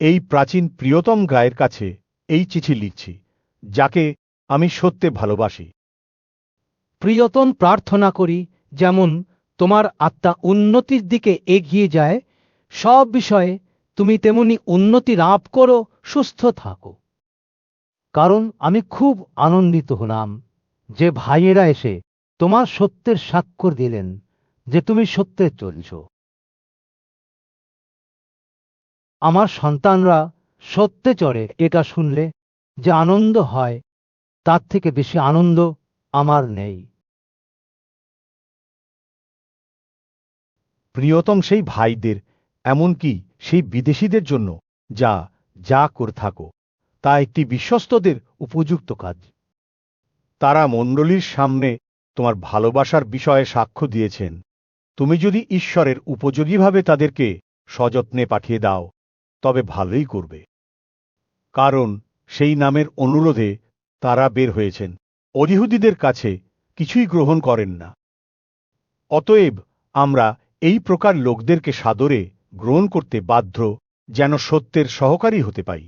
এই প্রাচীন প্রিয়তম গায়ের কাছে এই চিঠি লিখছি, যাকে আমি সত্যে ভালোবাসি। প্রিয়তম, প্রার্থনা করি যেমন তোমার আত্মা উন্নতির দিকে এগিয়ে যায়, সব বিষয়ে তুমি তেমনি উন্নতি লাভ করো, সুস্থ থাকো। কারণ আমি খুব আনন্দিত হলাম যে ভাইয়েরা এসে তোমার সত্যের স্বাক্ষর দিলেন যে তুমি সত্যে চলছ। আমার সন্তানরা সত্যে চড়ে, এটা শুনলে যে আনন্দ হয় তার থেকে বেশি আনন্দ আমার নেই। প্রিয়তম সেই ভাইদের, এমনকি সেই বিদেশীদের জন্য যা যা করে থাকো, তা একটি বিশ্বস্তদের উপযুক্ত কাজ। তারা মণ্ডলীর সামনে তোমার ভালোবাসার বিষয়ে সাক্ষ্য দিয়েছেন। তুমি যদি ঈশ্বরের উপযোগীভাবে তাদেরকে সযত্নে পাঠিয়ে দাও, তবে ভালোই করবে। কারণ সেই নামের অনুরোধে তারা বের হয়েছেন, অযহুদীদের কাছে কিছুই গ্রহণ করেন না। অতএব আমরা এই প্রকার লোকদেরকে সাদরে গ্রহণ করতে বাধ্য, যেন সত্যের সহকারী হতে পাই।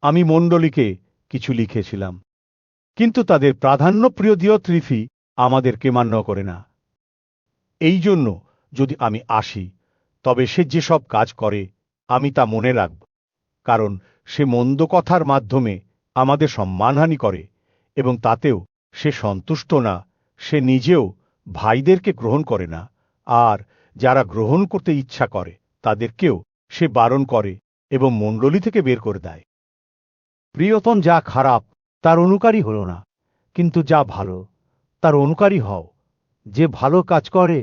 আমি মণ্ডলীকে কিছু লিখেছিলাম, কিন্তু তাদের প্রাধান্যপ্রিয় দিয়ত্রিফি আমাদেরকে মান্য করে না। এই জন্য যদি আমি আসি, তবে সে যেসব কাজ করে আমি তা মনে রাখব, কারণ সে মন্দ কথার মাধ্যমে আমাদের সম্মানহানি করে, এবং তাতেও সে সন্তুষ্ট না। সে নিজেও ভাইদেরকে গ্রহণ করে না, আর যারা গ্রহণ করতে ইচ্ছা করে তাদেরকেও সে বারণ করে এবং মণ্ডলী থেকে বের করে দেয়। প্রিয়তম, যা খারাপ তার অনুকারী হল না, কিন্তু যা ভালো তার অনুকারী হও। যে ভালো কাজ করে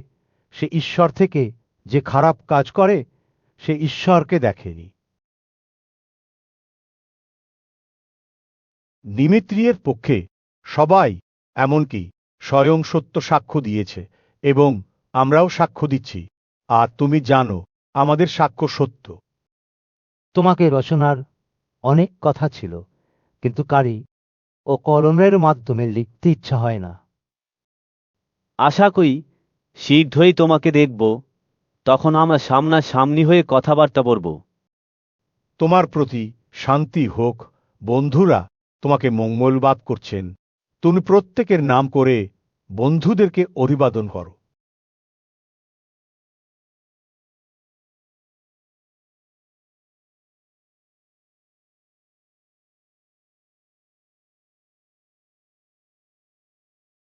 সে ঈশ্বর থেকে, যে খারাপ কাজ করে সে ঈশ্বরকে দেখেনি। দিমিত্রিয়ের পক্ষে সবাই, এমনকি স্বয়ং সত্য সাক্ষ্য দিয়েছে, এবং আমরাও সাক্ষ্য দিচ্ছি, আর তুমি জানো আমাদের সাক্ষ্য সত্য। তোমাকে রচনার অনেক কথা ছিল, কিন্তু কারি ও কলমের মাধ্যমে লিখতে ইচ্ছা হয় না। আশা করি শীঘ্রই তোমাকে দেখব, তখন আমরা সামনাসামনি হয়ে কথাবার্তা বলব। তোমার প্রতি শান্তি হোক। বন্ধুরা তোমাকে মঙ্গলবাদ করছেন। তুমি প্রত্যেকের নাম করে বন্ধুদেরকে অভিবাদন করো।